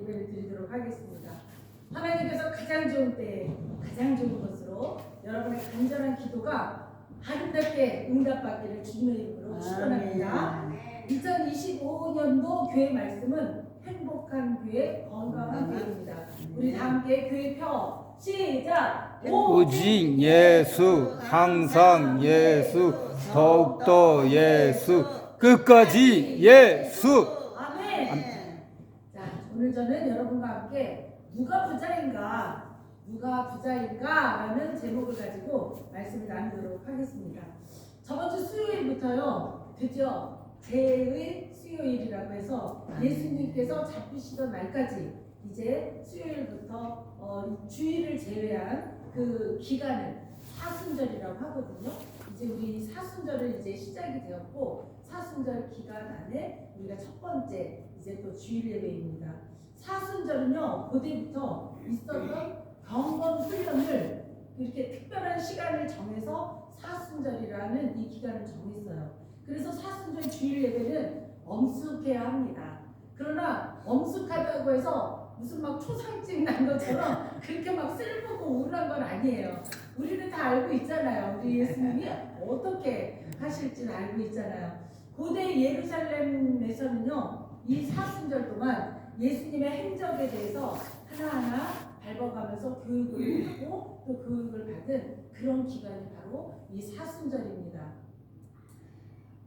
예배를 드리도록 하겠습니다. 하나님께서 가장 좋은 때에 가장 좋은 것으로 여러분의 간절한 기도가 아름답게 응답받기를 주님의 이름으로 축원합니다. 2025년도 교회 말씀은 행복한 교회, 건강한 교회입니다. 우리 다 함께 교회 펴 시작! 오직 예수, 항상 예수, 더욱더 예수, 끝까지 예수. 아멘. 자, 오늘 저는 여러분과 함께 누가 부자인가 라는 제목을 가지고 말씀을 나누도록 하겠습니다. 저번 주 수요일부터요, 드디어 제1 수요일이라고 해서 예수님께서 잡히시던 날까지 이제 수요일부터 주일을 제외한 그 기간을 사순절이라고 하거든요. 이제 우리 사순절은 이제 시작이 되었고, 사순절 기간 안에 우리가 첫 번째 이제 또 주일 예배입니다. 사순절은요, 고대부터 있었던 경건 훈련을 이렇게 특별한 시간을 정해서 사순절이라는 이 기간을 정했어요. 그래서 사순절 주일 예배는 엄숙해야 합니다. 그러나 엄숙하다고 해서 무슨 막 초상집 난 것처럼 그렇게 막 슬프고 우울한 건 아니에요. 우리는 다 알고 있잖아요. 우리 예수님이 어떻게 하실지는 알고 있잖아요. 고대 예루살렘에서는요, 이 사순절 동안 예수님의 행적에 대해서 하나하나 밟아가면서 교육을 하고 또 교육을 받은 그런 기간이 바로 이 사순절입니다.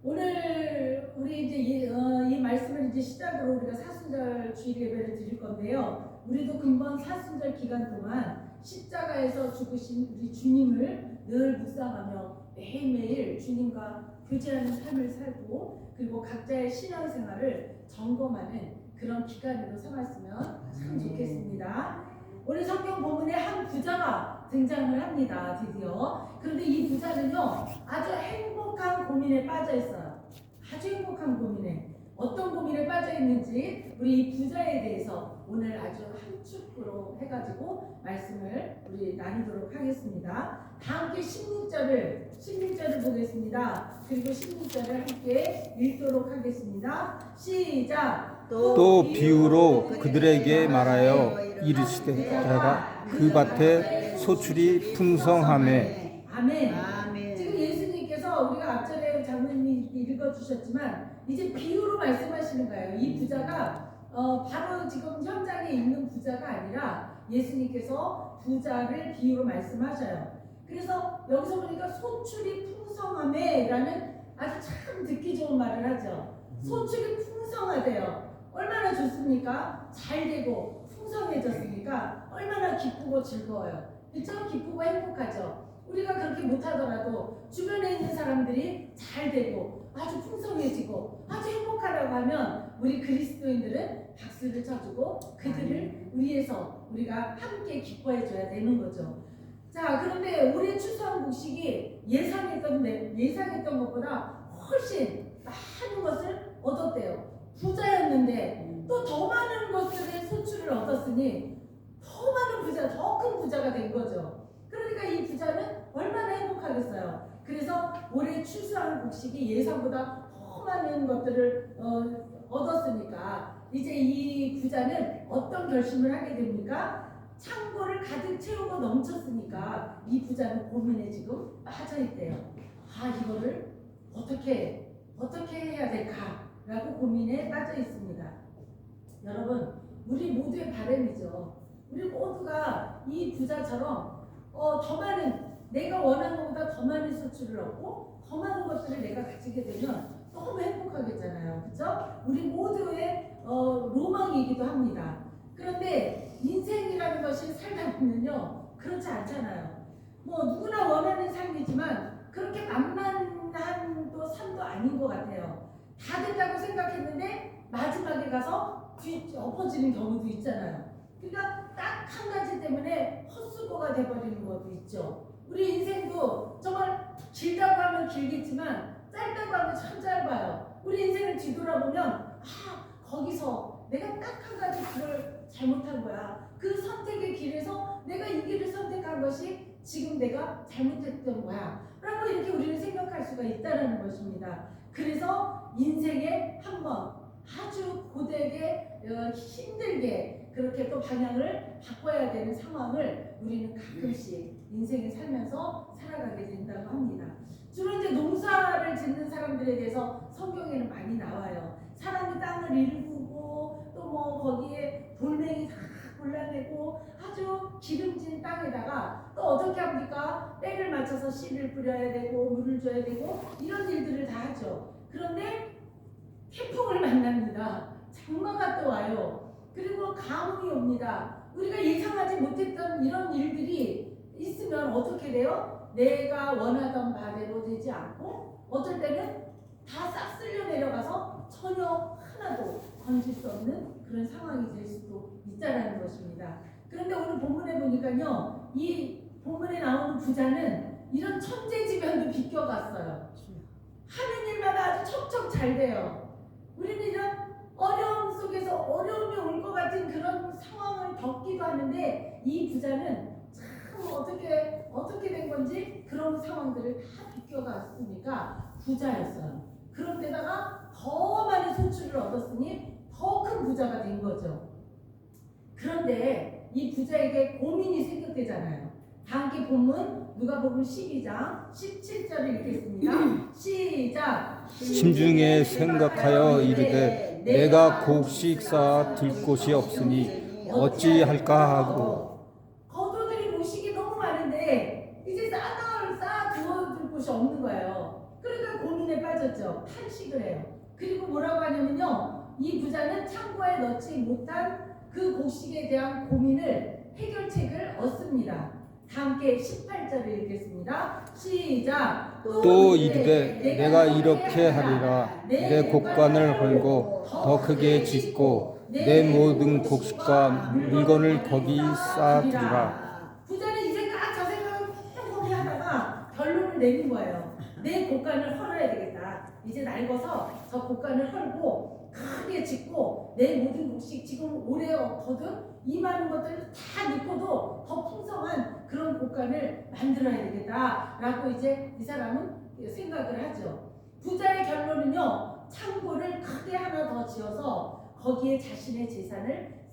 오늘 우리 이제 이 말씀을 이제 시작으로 우리가 사순절 주일 예배를 드릴 건데요. 우리도 금번 사순절 기간 동안 십자가에서 죽으신 우리 주님을 늘 묵상하며 매일매일 주님과 교제하는 삶을 살고, 그리고 각자의 신앙생활을 점검하는 그런 기간으로 삼았으면 참 좋겠습니다. 오늘 성경 본문에 한 부자가 등장을 합니다. 드디어. 그런데 이 부자는요, 아주 행복한 고민에 빠져 있어요. 아주 행복한 고민에. 어떤 고민에 빠져 있는지 우리 이 부자에 대해서 오늘 아주 한 축으로 해가지고 말씀을 우리 나누도록 하겠습니다. 다 함께 16절을 보겠습니다. 그리고 16절을 함께 읽도록 하겠습니다. 시작! 또 비유로 그들에게 말하여 이르시되 내가 그 밭에 소출이 풍성하매. 아멘. 지금 예수님께서 우리가 앞전에 장로님이 읽어주셨지만 이제 비유로 말씀하시는 거예요. 이 부자가 바로 지금 현장에 있는 부자가 아니라 예수님께서 부자를 비유로 말씀하셔요. 그래서 여기서 보니까 소출이 풍성하매라는 아주 참 듣기 좋은 말을 하죠. 소출이 풍성하대요. 얼마나 좋습니까? 잘 되고 풍성해졌으니까 얼마나 기쁘고 즐거워요. 그렇죠? 기쁘고 행복하죠. 우리가 그렇게 못하더라도 주변에 있는 사람들이 잘 되고 아주 풍성해지고 아주 행복하다고 하면 우리 그리스도인들은 박수를 쳐주고 그들을 위해서 우리가 함께 기뻐해줘야 되는 거죠. 자, 그런데 올해 추수한 곡식이 예상했던 것보다 훨씬 많은 것을 얻었대요. 부자였는데 또 더 많은 것들의 소출을 얻었으니 더 많은 부자, 더 큰 부자가 된 거죠. 그러니까 이 부자는 얼마나 행복하겠어요. 그래서 올해 추수한 곡식이 예상보다 더 많은 것들을 얻었으니까 이제 이 부자는 어떤 결심을 하게 됩니까? 창고를 가득 채우고 넘쳤으니까 이 부자는 고민에 지금 빠져있대요. 이거를 어떻게 해야 될까라고 고민에 빠져 있습니다. 여러분, 우리 모두의 바람이죠. 우리 모두가 이 부자처럼 더 많은, 내가 원하는 것보다 더 많은 수출을 얻고 더 많은 것들을 내가 가지게 되면 너무 행복하겠잖아요. 그렇죠? 우리 모두의 로망이기도 합니다. 그런데 인생이라는 것이 살다 보면요, 그렇지 않잖아요. 뭐 누구나 원하는 삶이지만 그렇게 만만한 또 삶도 아닌 것 같아요. 다 된다고 생각했는데 마지막에 가서 엎어지는 경우도 있잖아요. 그러니까 딱 한 가지 때문에 헛수고가 돼버리는 것도 있죠. 우리 인생도 정말 길다고 하면 길겠지만 짧다고 하면 참 짧아요. 우리 인생을 뒤돌아보면 거기서 내가 딱 한 가지 그걸 잘못한 거야. 그 선택의 길에서 내가 이 길을 선택한 것이 지금 내가 잘못했던 거야 라고 이렇게 우리는 생각할 수가 있다는 것입니다. 그래서 인생에 한번 아주 고되게 힘들게 그렇게 또 방향을 바꿔야 되는 상황을 우리는 가끔씩 인생을 살면서 살아가게 된다고 합니다. 주로 이제 농사를 짓는 사람들에 대해서 성경에는 많이 나와요. 사람이 땅을 일구고 또 뭐 거기에 돌멩이 다 골라내고 아주 기름진 땅에다가 또 어떻게 합니까? 때를 맞춰서 씨를 뿌려야 되고 물을 줘야 되고 이런 일들을 다 하죠. 그런데 태풍을 만납니다. 장마가 또 와요. 그리고 가뭄이 옵니다. 우리가 예상하지 못했던 이런 일들이 있으면 어떻게 돼요? 내가 원하던 바대로 되지 않고 어떨 때는 다 싹 쓸려 내려가서 전혀 하나도 건질 수 없는 그런 상황이 될 수도 있다는 것입니다. 그런데 오늘 본문에 보니까요, 이 본문에 나오는 부자는 이런 천재지변도 비껴갔어요. 하는 일마다 아주 척척 잘 돼요. 우리는 이런 어려움 속에서 어려움이 올 것 같은 그런 상황을 겪기도 하는데 이 부자는 참 어떻게 된 건지 그런 상황들을 다 비껴갔으니까 부자였어요. 그런데다가 더 많은 소출을 얻었으니 더 큰 부자가 된 거죠. 그런데 이 부자에게 고민이 생겼대잖아요. 다 함께 본문 누가복음 12장 17절을 읽겠습니다. 시작. 심중에 생각하여 이르되 내가 곡식 쌓아 둘 곳이 없으니 어찌할까 하고. 거두들이 곡식이 너무 많은데 이제 쌓아 두어둘 곳이 없는 거예요. 그러니까 고민에 빠졌죠. 탄식을 해요. 그리고 뭐라고 하냐면요, 이 부자는 창고에 넣지 못한 그 곡식에 대한 고민을 해결책을 얻습니다. 다 함께 18절을 읽겠습니다. 시작. 또 이르되 내가 이렇게 하리라. 내 곡간을 헐고 더 크게 짓고 내 모든 곡식과 물건을 거기 쌓아두리라. 부자는 이제 딱 저 생각을 꼼꼼히 하다가 결론을 내린 거예요. 내 곡간을 헐어야 되겠다. 이제 낡아서 저 곡간을 헐고 크게 짓고 내 모든 곡식 지금 올해 거둔 이 많은 것들을 다 넣고도 더 풍성한 그런 곡간을 만들어야 되겠다라고 이제 이 사람은 생각을 하죠. 부자의 결론은요, 창고를 크게 하나 더 지어서 거기에 자신의 재산을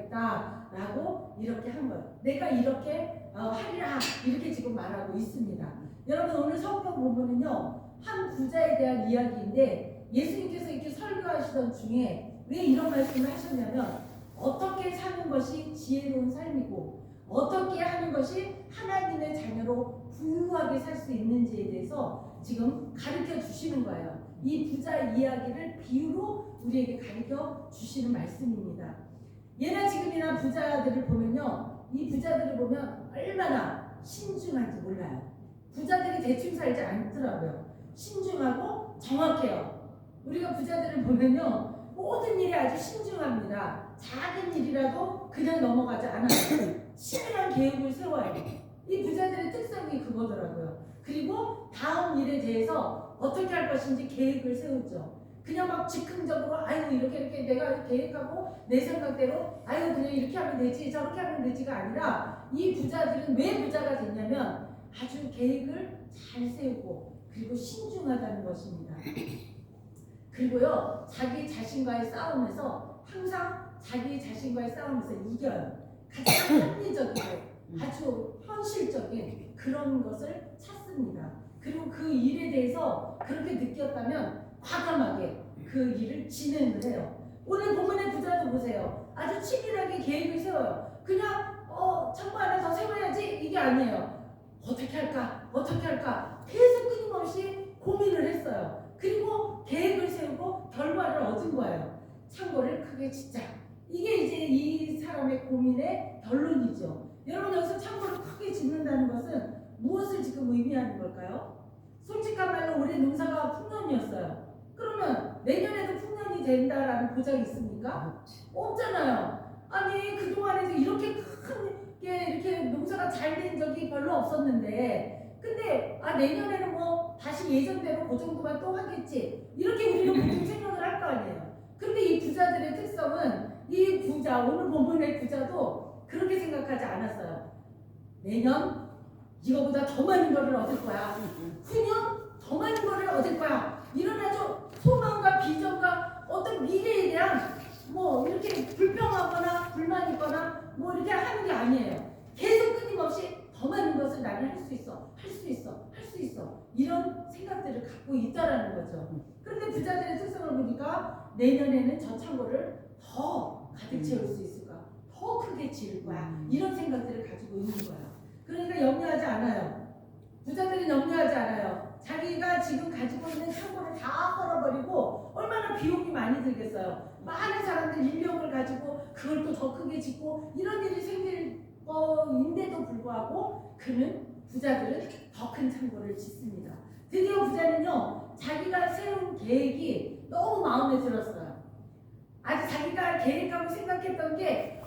쌓아두어야겠다라고 이렇게 한 거예요. 내가 이렇게 하리라 이렇게 지금 말하고 있습니다. 여러분, 오늘 성경 본문은요, 한 부자에 대한 이야기인데 예수님께서 이렇게 설교하시던 중에 왜 이런 말씀을 하셨냐면, 어떻게 사는 것이 지혜로운 삶이고 어떻게 하는 것이 하나님의 자녀로 부유하게 살 수 있는지에 대해서 지금 가르쳐 주시는 거예요. 이 부자 이야기를 비유로 우리에게 가르쳐 주시는 말씀입니다. 예나 지금이나 부자들을 보면요, 이 부자들을 보면 얼마나 신중한지 몰라요. 부자들이 대충 살지 않더라고요. 신중하고 정확해요. 우리가 부자들을 보면요, 모든 일이 아주 신중합니다. 작은 일이라도 그냥 넘어가지 않아요. 치밀한 계획을 세워요. 이 부자들의 특성이 그거더라고요. 그리고 다음 일에 대해서 어떻게 할 것인지 계획을 세우죠. 그냥 막 즉흥적으로 아유 이렇게 내가 계획하고 내 생각대로 아유 그냥 이렇게 하면 되지 저렇게 하면 되지가 아니라, 이 부자들은 왜 부자가 됐냐면 아주 계획을 잘 세우고 그리고 신중하다는 것입니다. 그리고요, 자기 자신과의 싸움에서 항상 자기 자신과의 싸움에서 이겨요. 가장 합리적이고 아주 현실적인 그런 것을 찾습니다. 그리고 그 일에 대해서 그렇게 느꼈다면 과감하게 그 일을 진행을 해요. 오늘 본문의 부자도 보세요. 아주 치밀하게 계획을 세워요. 그냥 창고 하나 더 세워야지 이게 아니에요. 어떻게 할까 계속 끊임없이 고민을 했어요. 그리고 계획을 세우고 결과를 얻은 거예요. 창고를 크게 짓자. 이게 이제 이 사람의 고민의 결론이죠. 여러분, 여기서 창고를 크게 짓는다는 것은 무엇을 지금 의미하는 걸까요? 솔직한 말로 올해 농사가 풍년이었어요. 그러면 내년에도 풍년이 된다라는 보장이 있습니까? 없잖아요. 아니, 그동안에도 이렇게 크게 이렇게 농사가 잘 된 적이 별로 없었는데, 근데 내년에는 뭐 다시 예전대로 그 정도만 또 하겠지, 이렇게 우리는 보통 생각을 할 거 아니에요. 그런데 이 부자들의 특성은, 이 부자, 오늘 본문의 부자도 그렇게 생각하지 않았어요. 내년 이거보다 더 많은 거를 얻을 거야. 후년 더 많은 거를 얻을 거야. 이런 아주 소망과 비전과 어떤 미래에 대한 뭐 이렇게 불평하거나 불만 있거나 뭐 이렇게 하는 게 아니에요. 계속 끊임없이 더 많은 것을 나는 할 수 있어, 할 수 있어, 할 수 있어, 이런 생각들을 갖고 있다라는 거죠. 그런데 부자들의 특성을 보니까 내년에는 저 창고를 더 가득 채울 수 있을까, 더 크게 지을 거야, 이런 생각들을 가지고 있는 거야. 그러니까 염려하지 않아요. 부자들은 염려하지 않아요. 자기가 지금 가지고 있는 창고를 다 헐어버리고 얼마나 비용이 많이 들겠어요. 많은 사람들 인력을 가지고 그걸 또 더 크게 짓고 이런 일이 생길 거인데도 불구하고 부자들은 더 큰 창고를 짓습니다. 드디어 부자는요, 자기가 세운 계획이 너무 마음에 들었어요. 아주 자기가 계획하고 생각했던 게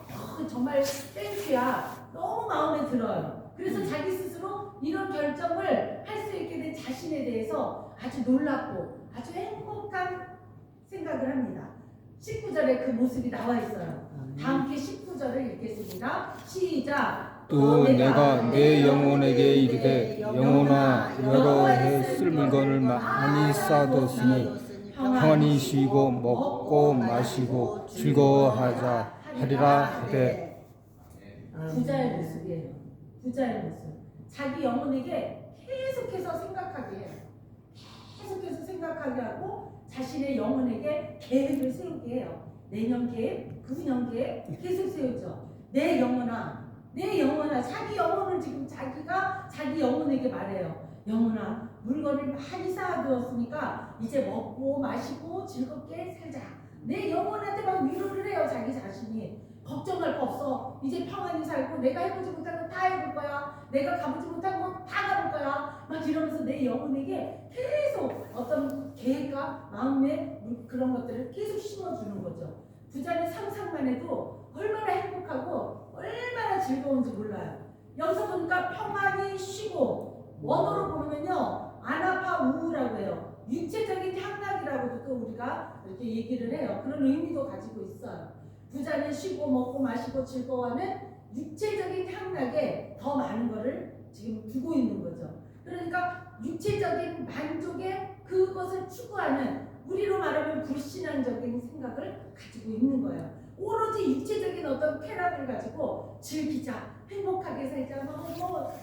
정말 땡큐야, 너무 마음에 들어요. 그래서 자기 스스로 이런 결정을 할 수 있게 된 자신에 대해서 아주 놀랍고 아주 행복한 생각을 합니다. 19절에 그 모습이 나와 있어요. 다 함께 19절을 읽겠습니다. 시작. 또 내가 내 영혼에게 이르되 영혼아 여러 해 쓸 물건을 많이 쌓아뒀으니 평안히 쉬고 먹고 마시고 즐거워하자 하리라 하되. 부자의 모습이에요. 부자의 모습. 자기 영혼에게 계속해서 생각하게 해요. 계속해서 생각하게 하고 자신의 영혼에게 계획을 세우게 해요. 내년 계획, 9년 계획 계속 세우죠. 내 영혼아, 내 영혼아. 자기 영혼을 지금 자기가 자기 영혼에게 말해요. 영혼아, 물건을 많이 쌓아두었으니까 이제 먹고 마시고 즐겁게 살자. 내 영혼한테 막 위로를 해요. 자기 자신이. 걱정할 거 없어. 이제 평안히 살고 내가 해보지 못한 거 다 해볼 거야. 내가 가보지 못한 거 다 가볼 거야. 막 이러면서 내 영혼에게 계속 어떤 계획과 마음의 그런 것들을 계속 심어주는 거죠. 부자는 상상만 해도 얼마나 행복하고 얼마나 즐거운지 몰라요. 여기서 보니까 평안히 쉬고, 원어로 보면요 아나파우라고 해요. 육체적인 향락이라고도 또 우리가 이렇게 얘기를 해요. 그런 의미도 가지고 있어요. 부자는 쉬고 먹고 마시고 즐거워하는 육체적인 향락에 더 많은 것을 지금 두고 있는 거죠. 그러니까 육체적인 만족에 그것을 추구하는, 우리로 말하면 불신앙적인 생각을 가지고 있는 거예요. 오로지 육체적인 어떤 쾌락을 가지고 즐기자, 행복하게 살자,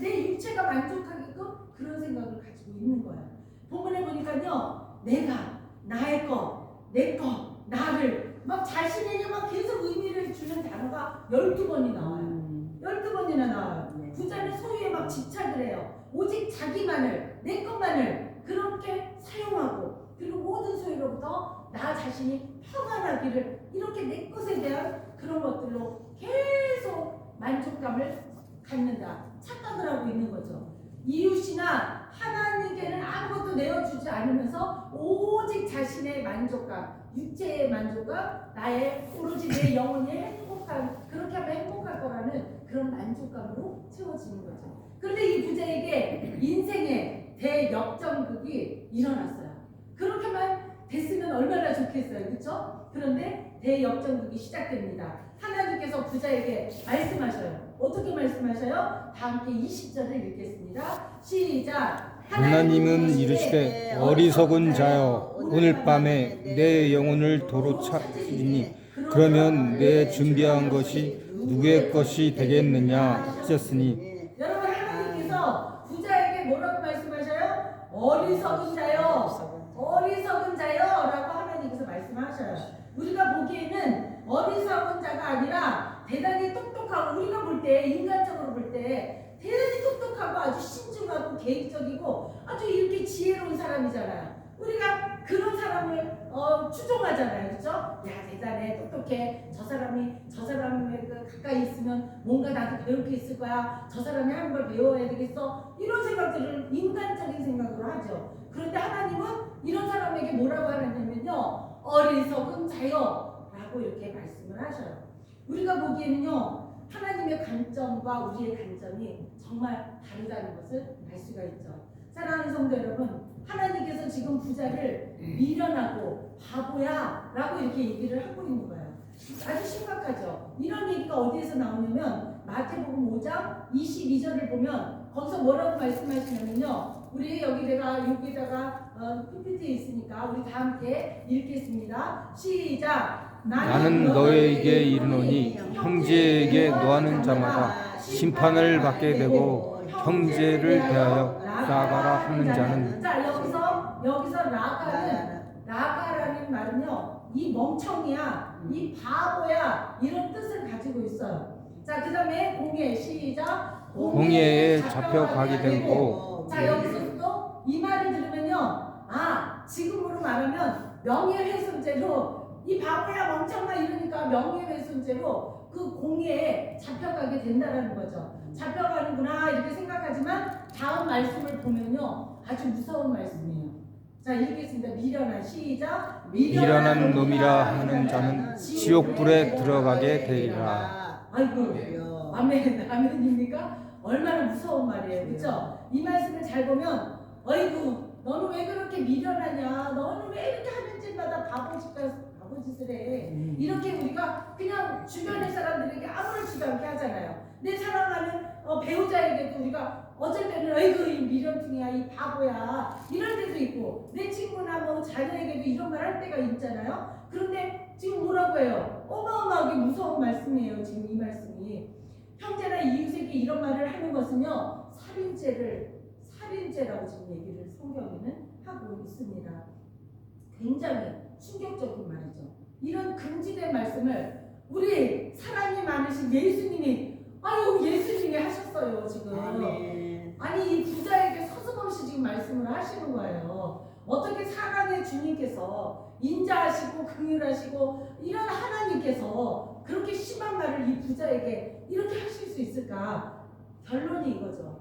내 육체가 만족하게끔 그런 생각을 가지고 있는 거예요. 본문에 보니까요, 내가, 나의 것, 내 것, 나를 막 자신에게 막 계속 의미를 주는 단어가 12번이 나와요. 12번이나 나와요. 부자는 소유에 막 집착을 해요. 오직 자기만을, 내 것만을 그렇게 사용하고, 그리고 모든 소유로부터 나 자신이 평안하기를, 이렇게 내 것에 대한 그런 것들로 계속 만족감을 갖는다, 착각을 하고 있는 거죠. 이웃이나 하나님께는 아무것도 내어주지 않으면서 오직 자신의 만족감, 육체의 만족감, 나의 오로지 내 영혼이 행복한, 그렇게 하면 행복할 거라는 그런 만족감으로 채워지는 거죠. 그런데 이 부자에게 인생의 대역전극이 일어났어요. 그렇게만 됐으면 얼마나 좋겠어요, 그렇죠? 그런데 대역전극이 시작됩니다. 하나님께서 부자에게 말씀하셔요. 어떻게 말씀하셔요? 다 함께 20절을 읽겠습니다. 시작. 하나님은 이르시되 어리석은 자여 오늘 밤에 내 영혼을 도로 찾으니 그러면 내 준비한 것이 누구의 것이 되겠느냐 하셨으니. 여러분, 하나님께서 부자에게 뭐라고 말씀하셔요? 어리석은 자여, 어리석은 자여 라고 하나님께서 말씀하셔요. 우리가 보기에는 어리석은 자가 아니라 대단히 똑똑하고, 우리가 볼 때, 인간적으로 볼 때 대단히 똑똑하고 아주 신중하고 계획적이고 아주 이렇게 지혜로운 사람이잖아요. 우리가 그런 사람을 추종하잖아요, 그렇죠? 야, 대단해, 똑똑해. 저 사람의 가까이 있으면 뭔가 나도 배울 게 있을 거야. 저 사람이 하는 걸 배워야 되겠어. 이런 생각들을 인간적인 생각으로 하죠. 그런데 하나님은 이런 사람에게 뭐라고 하냐면요, 어리석은 자여 라고 이렇게 말씀을 하셔요. 우리가 보기에는요, 하나님의 관점과 우리의 관점이 정말 다르다는 것을 알 수가 있죠. 사랑하는 성도 여러분, 하나님께서 지금 부자를 미련하고 바보야 라고 이렇게 얘기를 하고 있는 거예요. 아주 심각하죠. 이런 얘기가 어디에서 나오냐면 마태복음 5장 22절을 보면 거기서 뭐라고 말씀하시냐면요, 우리 여기다가 PPT에 있으니까 우리 다 함께 읽겠습니다. 시작. 나는 너에게 이르노니 형제에게 노하는 자마다 심판을 받게 되고 형제를 대하여 나가라 하는 자는. 자, 여기서 라가라는 말은요, 이 멍청이야, 이 바보야, 이런 뜻을 가지고 있어요. 자, 그 다음에 공예. 시작. 공예에 잡혀가게 되고. 자, 여기서 또 이 말을 들으면요, 아, 지금으로 말하면 명예훼손죄로, 이 바보야 멍청아 이러니까 명예훼손죄로 그 공예에 잡혀가게 된다는 거죠. 잡혀가는구나 이렇게 생각하지만 다음 말씀을 보면요, 아주 무서운 말씀이에요. 자, 읽겠습니다. 미련한. 시작. 미련한 놈이라 하는 자는 지옥불에 들어가게 되리라. 아이고, 아멘입니까? 얼마나 무서운 말이에요, 그렇죠? 이 말씀을 잘 보면, 어이구, 너는 왜 그렇게 미련하냐? 너는 왜 이렇게 하는 짓마다 바보 짓을 해? 이렇게 우리가 그냥 주변의 사람들에게 아무렇지도 않게 하잖아요. 내 사랑하는 배우자에게도 우리가 어쩔 때는 어이구 이 미련둥이야, 이 바보야, 이럴 때도 있고, 내 친구나 뭐 자녀에게도 이런 말 할 때가 있잖아요. 그런데 지금 뭐라고 해요? 어마어마하게 무서운 말씀이에요. 지금 이 말씀이 형제나 이웃에게 이런 말을 하는 것은요, 살인죄라고 지금 얘기를 성경에는 하고 있습니다. 굉장히 충격적인 말이죠. 이런 금지된 말씀을 우리 사랑이 많으신 예수님이, 예수님이 하셨어요 지금. 아니, 이 부자에게 서슴없이 지금 말씀을 하시는 거예요. 어떻게 사랑의 주님께서 인자하시고 긍휼하시고 이런 하나님께서 그렇게 심한 말을 이 부자에게 이렇게 하실 수 있을까? 결론이 이거죠.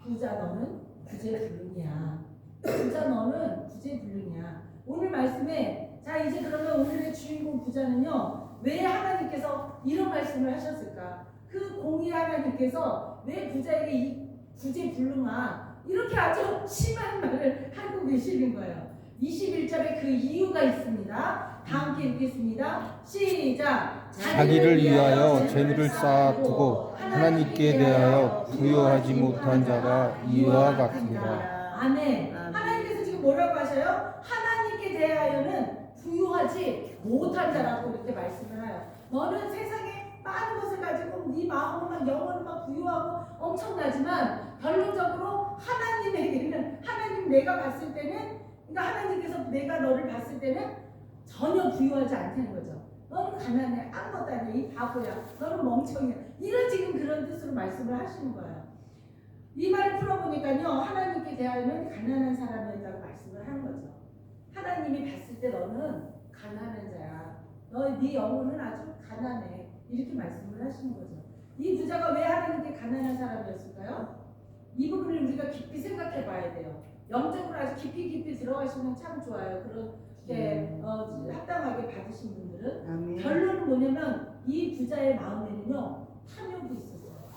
부자 너는 구제불능이야. 부자 너는 구제불능이야. 오늘 말씀에, 자, 이제 그러면 오늘의 주인공 부자는요, 왜 하나님께서 이런 말씀을 하셨을까? 그 공의 하나님께서 왜 부자에게 이 구제불능아 이렇게 아주 심한 말을 하고 계시는 거예요. 21절에 그 이유가 있습니다. 다 함께 읽겠습니다. 시작. 자기를 위하여 재물을 쌓아두고 하나님께 대하여 부여하지 못한 자가 이와 같으니라. 아멘. 하나님께서 지금 뭐라고 하셔요? 하나님께 대하여는 부여하지 못한 자라고 이렇게 말씀을 해요. 너는 세상에 많은 것을 가지고 네 마음만 영혼만 부여하고 엄청나지만 결론적으로 하나님에게는, 하나님 내가 봤을 때는, 그러니까 하나님께서 내가 너를 봤을 때는 전혀 부여하지 않다는 거죠. 너는 가난해, 아무것도 아니야, 이 바보야, 너는 멍청이야, 이런 지금 그런 뜻으로 말씀을 하시는 거예요. 이 말을 풀어보니까요, 하나님께 대하여는 가난한 사람이라고 말씀을 하는 거죠. 하나님이 봤을 때 너는 가난한 자야, 네 영혼은 아주 가난해, 이렇게 말씀을 하시는 거죠. 이 부자가 왜 하나님께 가난한 사람이었을까요? 이 부분을 우리가 깊이 생각해 봐야 돼요. 영적으로 아주 깊이 들어가시면 참 좋아요. 그렇게 합당하게 받으신 분들은. 아멘. 결론은 뭐냐면 이 부자의 마음에는요, 탐욕이 있었어요.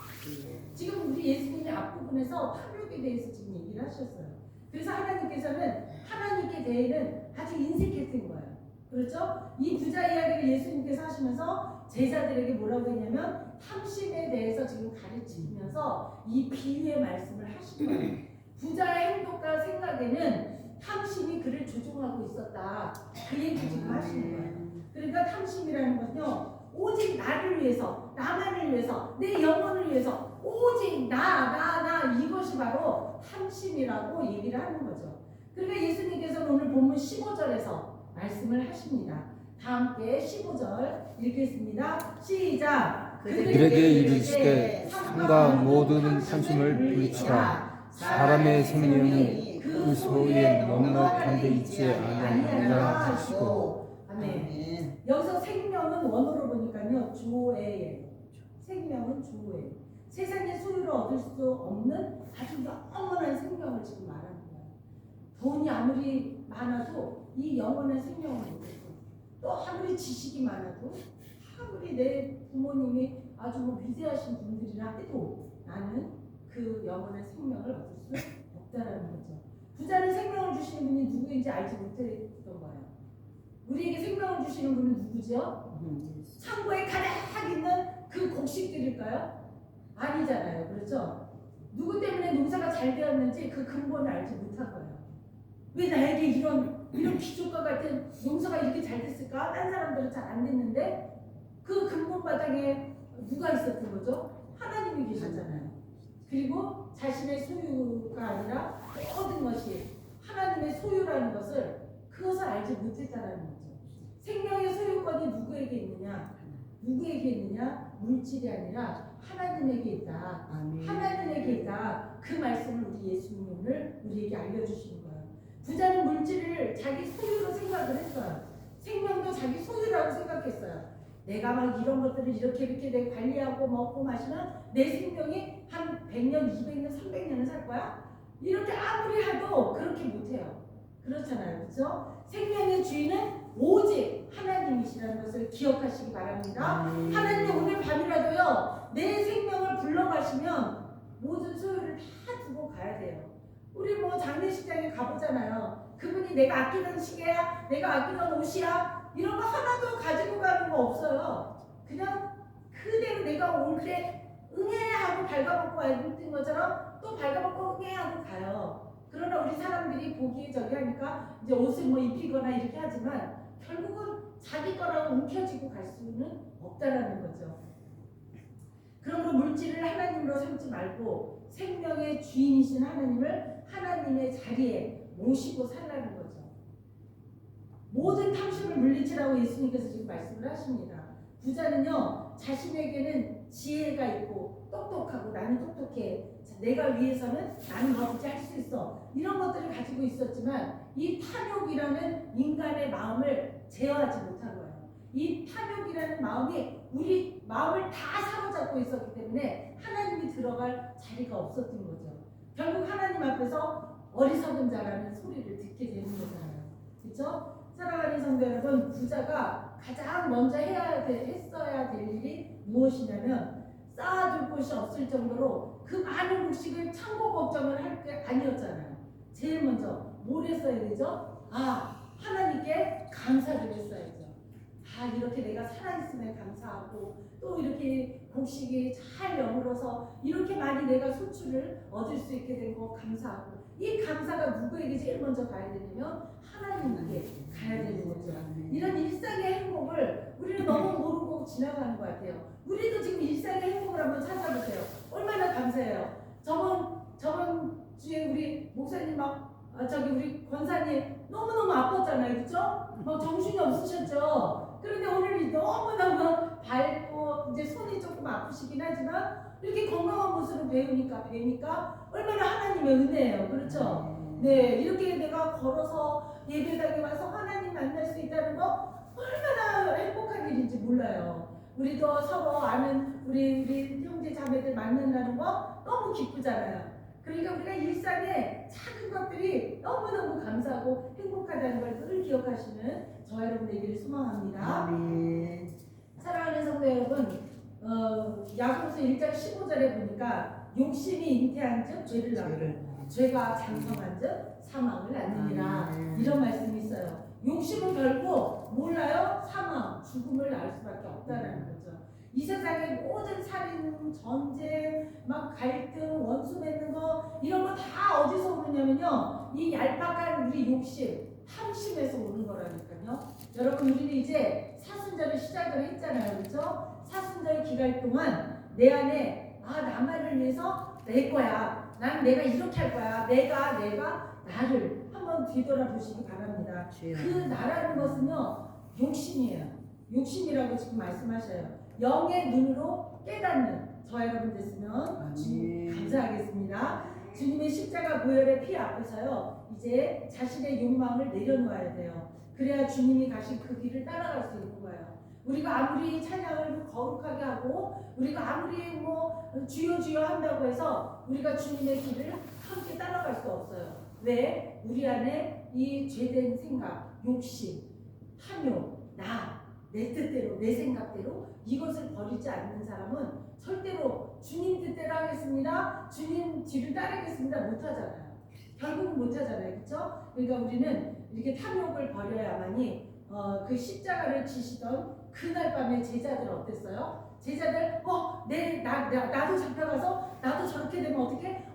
지금 우리 예수님의 앞부분에서 탐욕에 대해서 지금 얘기를 하셨어요. 그래서 하나님께서는 하나님께 대해는 아주 인색했던 거예요. 그렇죠? 이 부자 이야기를 예수님께서 하시면서 제자들에게 뭐라고 했냐면 탐심에 대해서 지금 가르치면서 이 비유의 말씀을 하신 거예요. 부자의 행동과 생각에는 탐심이 그를 조종하고 있었다. 그 얘기를 지금 하시는 거예요. 그러니까 탐심이라는 것은요, 오직 나를 위해서, 나만을 위해서, 내 영혼을 위해서, 오직 나 이것이 바로 탐심이라고 얘기를 하는 거죠. 그러니까 예수님께서는 오늘 본문 15절에서 말씀을 하십니다. 다 함께 15절 읽겠습니다. 시작. 그들에게 이르시되 삼가 모든 탐심을 물리치라. 사람의 생명이 그 소유에 넉넉한 데 있지 아니하니라 하시고. 아멘. 여기서 생명은 원어로 보니까요, 조에예요. 생명은 조에. 세상의 소유를 얻을 수 없는 아주 영원한 생명을 지금 말하는 거예요. 돈이 아무리 많아도 이 영원한 생명을 못 얻고, 또 아무리 지식이 많아도, 아무리 내 부모님이 아주 위대하신 분들이라 해도 나는 그 영원한 생명을 얻을 수 없다라는 거죠. 부자는 생명을 주시는 분이 누구인지 알지 못했던 거예요. 우리에게 생명을 주시는 분은 누구죠? 창고에 가득 있는 그 곡식들일까요? 아니잖아요. 그렇죠? 누구 때문에 농사가 잘 되었는지 그 근본을 알지 못한 거예요. 왜 나에게 이런 기적과 같은 용서가 이렇게 잘 됐을까? 딴 사람들은 잘 안 됐는데 그 근본 바닥에 누가 있었던 거죠? 하나님이 계셨잖아요. 그리고 자신의 소유가 아니라 모든 것이 하나님의 소유라는 것을 그것을 알지 못했다는 거죠. 생명의 소유권이 누구에게 있느냐? 누구에게 있느냐? 물질이 아니라 하나님에게 있다. 하나님에게 있다. 그 말씀을 우리 예수님이 오늘 우리에게 알려주시는 거예요. 부자는 물질을 자기 소유로 생각을 했어요. 생명도 자기 소유라고 생각했어요. 내가 막 이런 것들을 이렇게 내가 관리하고 먹고 마시면 내 생명이 한 100년, 200년, 300년을 살 거야? 이렇게 아무리 해도 그렇게 못해요. 그렇잖아요. 그렇죠? 생명의 주인은 오직 하나님이시라는 것을 기억하시기 바랍니다. 하나님 오늘 밤이라도요 내 생명을 불러가시면 모든 소유를 다 두고 가야 돼요. 우리 뭐 장례식장에 가보잖아요. 그분이 내가 아끼던 시계야, 내가 아끼던 옷이야, 이런 거 하나도 가지고 가는 거 없어요. 그냥 그대로 내가 올때 응애하고 발가벗고 왔던 것처럼 또 발가벗고 응애하고 가요. 그러나 우리 사람들이 보기에 저기 하니까 이제 옷을 뭐 입히거나 이렇게 하지만 결국은 자기 거라고 움켜쥐고 갈 수는 없다라는 거죠. 그러므로 물질을 하나님으로 삼지 말고 생명의 주인이신 하나님을 하나님의 자리에 모시고 살라는 거죠. 모든 탐심을 물리치라고 예수님께서 지금 말씀을 하십니다. 부자는요 자신에게는 지혜가 있고 똑똑하고 나는 똑똑해, 내가 위해서는 나는 뭐든지 할 수 있어, 이런 것들을 가지고 있었지만 이 탐욕이라는 인간의 마음을 제어하지 못한 거예요. 이 탐욕이라는 마음이 우리 마음을 다 사로잡고 있었기 때문에 하나님이 들어갈 자리가 없었던 거죠. 결국 하나님 앞에서 어리석은 자라는 소리를 듣게 되는 거잖아요. 그렇죠? 사랑하는 성도 여러분, 부자가 가장 먼저 했어야 될 일이 무엇이냐면 쌓아둘 곳이 없을 정도로 그 많은 곡식을 창고 걱정을 할 게 아니었잖아요. 제일 먼저 뭘 했어야 되죠? 하나님께 감사를 했어야죠. 이렇게 내가 살아있음에 감사하고 또 이렇게 곡식이 잘 여물어서 이렇게 많이 내가 소출을 얻을 수 있게 된 거 감사하고, 이 감사가 누구에게 제일 먼저 가야 되냐면 하나님께 가야 되는 거죠. 이런 일상의 행복을 우리는 너무 모르고 지나가는 것 같아요. 우리도 지금 일상의 행복을 한번 찾아보세요. 얼마나 감사해요. 저번 주에 우리 목사님 우리 권사님 너무너무 아팠잖아요. 그렇죠? 정신이 없으셨죠? 그런데 오늘 너무너무 밝고 이제 손이 조금 아프시긴 하지만 이렇게 건강한 모습을 배우니까 얼마나 하나님의 은혜예요. 그렇죠? 네, 이렇게 내가 걸어서 예배당에 와서 하나님 만날 수 있다는 거 얼마나 행복한 일인지 몰라요. 우리도 서로 아는 우리 형제 자매들 만난다는 거 너무 기쁘잖아요. 그러니까 우리가 일상의 작은 것들이 너무너무 감사하고 행복하다는 걸 늘 기억하시는 저 여러분 되기를 소망합니다. 아멘. 사랑하는 성도 여러분, 야고보서 1장 15절에 보니까 욕심이 잉태한 즉 죄를 낳고 죄가 장성한 즉 사망을 낳느니라, 이런 말씀이 있어요. 욕심은 결국 몰라요? 사망, 죽음을 낳을 수밖에 없다는 거죠. 이 세상의 모든 살인, 전쟁, 갈등, 원수 맺는 거, 이런 거 다 어디서 오느냐면요, 이 얄팍한 우리 욕심, 탐심에서 오는 거라니까요. 여러분, 우리는 이제 사순절을 시작을 했잖아요. 그렇죠? 사순절 기간 동안 내 안에 나만을 위해서 내 거야, 난 내가 이렇게 할 거야, 내가 나를 한번 뒤돌아보시기 바랍니다. 그 나라는 것은요 욕심이에요. 욕심이라고 지금 말씀하셔요. 영의 눈으로 깨닫는 저 여러분 됐으면 감사하겠습니다. 주님의 십자가 보혈의 피 앞에서요 이제 자신의 욕망을 내려놓아야 돼요. 그래야 주님이 가신 그 길을 따라갈 수 있는 거예요. 우리가 아무리 찬양을 거룩하게 하고 우리가 아무리 주여 주여 한다고 해서 우리가 주님의 길을 함께 따라갈 수 없어요. 왜? 우리 안에 이 죄된 생각, 욕심, 탐욕, 내 뜻대로, 내 생각대로 이것을 버리지 않는 사람은 절대로 주님 뜻대로 하겠습니다, 주님 뒤를 따르겠습니다 못하잖아요. 결국은 못하잖아요. 그렇죠? 그러니까 우리는 이렇게 탐욕을 버려야만이 그 십자가를 지시던 그날 밤에 제자들 어땠어요? 제자들 나도 잡혀가서 나도 저렇게 되면 어떡해?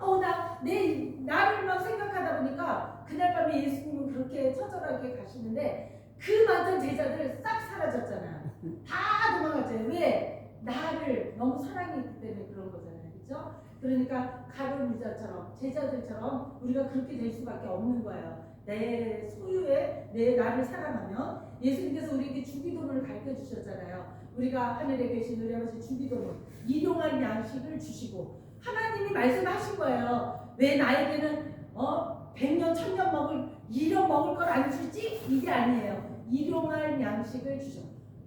나를 막 생각하다 보니까 그날 밤에 예수님은 그렇게 처절하게 가시는데 그 많던 제자들 싹 사라졌잖아요. 다 도망갔잖아요. 왜? 나를 너무 사랑했기 때문에 그런 거잖아요. 그렇죠? 그러니까 가룟 유다처럼 제자들처럼 우리가 그렇게 될 수밖에 없는 거예요. 내 소유에 나를 사랑하면 예수님께서 우리에게 주기도문을 가르쳐 주셨잖아요. 우리가 하늘에 계신 우리 아버지 주기도문 일용할 양식을 주시고 하나님이 말씀하신 거예요. 왜 나에게는 100년 1000년 먹을 걸 안 주지? 이게 아니에요. 일용할 양식을 주셔.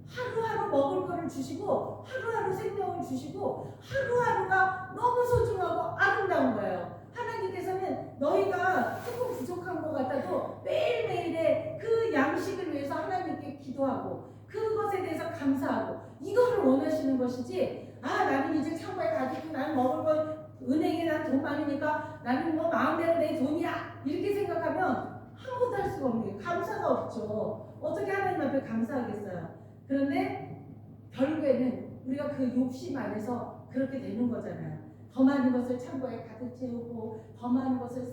하루하루 먹을 거를 주시고 하루하루 생명을 주시고 하루하루가 너무 소중하고 아름다운 거예요. 하나님께서는 너희가 조금 부족한 것 같아도 매일매일의 그 양식을 위해서 하나님께 기도하고 그것에 대해서 감사하고 이거를 원하시는 것이지 나는 이제 창고에 가지고 나는 먹을 거 은행에 난 돈 많으니까 나는 뭐 마음대로 내 돈이야 이렇게 생각하면 아무것도 할 수가 없는 게 감사가 없죠. 어떻게 하나님 앞에 감사하겠어요. 그런데 결국에는 우리가 그 욕심 안에서 그렇게 되는 거잖아요. 더 많은 것을 창고에 가득 채우고 더 많은 것을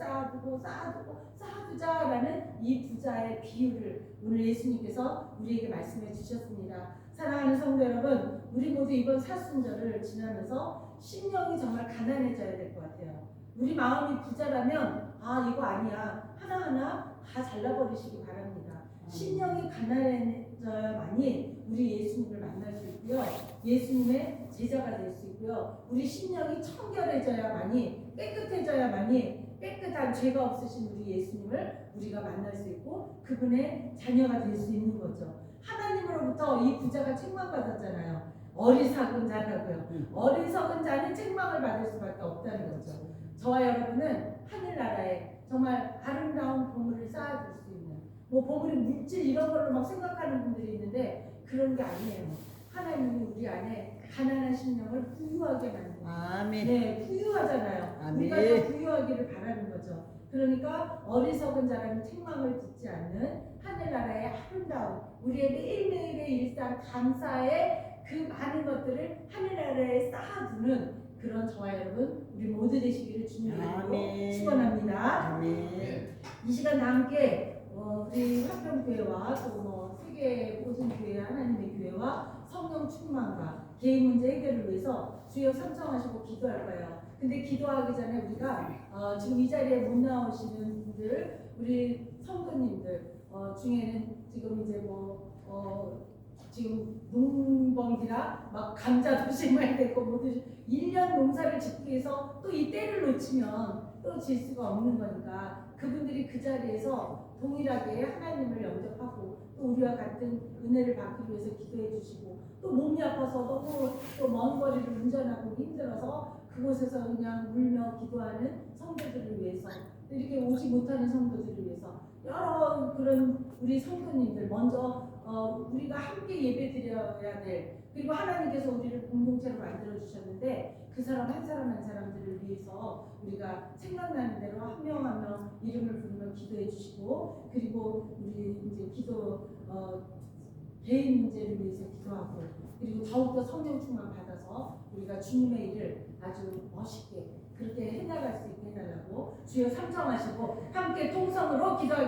쌓아두자라는 이 부자의 비유를 오늘 예수님께서 우리에게 말씀해 주셨습니다. 사랑하는 성도 여러분, 우리 모두 이번 사순절을 지나면서 심령이 정말 가난해져야 될 것 같아요. 우리 마음이 부자라면 이거 아니야 하나하나 다 잘라버리시기 바랍니다. 심령이 가난해져야만이 우리 예수님을 만날 수 있고요. 예수님의 제자가 될 수 있고요. 우리 심령이 청결해져야만이 깨끗해져야만이 깨끗한 죄가 없으신 우리 예수님을 우리가 만날 수 있고 그분의 자녀가 될 수 있는 거죠. 하나님으로부터 이 부자가 책망받았잖아요. 어리석은 자라고요. 어리석은 자는 책망을 받을 수밖에 없다는 거죠. 저와 여러분은 하늘나라에 정말 아름다운 보물을 쌓아둘 수 있는 보물이 물질 이런 걸로 막 생각하는 분들이 있는데 그런 게 아니에요. 하나님이 우리 안에 가난한 심령을 부유하게 만드는 아멘. 네, 부유하잖아요. 아멘. 우리가 더 부유하기를 바라는 거죠. 그러니까 어리석은 자라는 책망을 듣지 않는 하늘나라의 아름다운 우리의 매일매일의 일상 감사의 그 많은 것들을 하늘나라에 쌓아두는 그런 저와 여러분 우리 모두 되시기를 주님으로 축원합니다. 아멘. 이 시간 다 함께 우리 화평교회와 또 세계 모든 교회 하나님의 교회와 성령 충만과 개인 문제 해결을 위해서 주여 삼성하시고 기도할 거예요. 근데 기도하기 전에 우리가 지금 이 자리에 못 나오시는 분들 우리 성도님들 중에는 지금 이제 지금 농번기라 막 감자도 심어야 되고 모두 1년 농사를 짓기 위해서 또 이 때를 놓치면 또 질 수가 없는 거니까 그분들이 그 자리에서 동일하게 하나님을 영접하고 또 우리와 같은 은혜를 받기 위해서 기도해 주시고 또 몸이 아파서 너무 또 먼 거리를 운전하고 힘들어서 그곳에서 그냥 울며 기도하는 성도들을 위해서 이렇게 오지 못하는 성도들을 위해서 여러 그런 우리 성도님들 먼저 우리가 함께 예배드려야 될 그리고 하나님께서 우리를 공동체로 만들어 주셨는데 그 사람 한 사람 한 사람들을 위해서 우리가 생각나는 대로 한 명 한 명 이름을 부르며 기도해 주시고 그리고 우리 이제 기도 개인 문제를 위해서 기도하고 그리고 더욱더 성령 충만 받아서 우리가 주님의 일을 아주 멋있게 그렇게 해나갈 수 있게 해달라고 주여 삼성하시고 함께 통성으로 기도하겠습니다.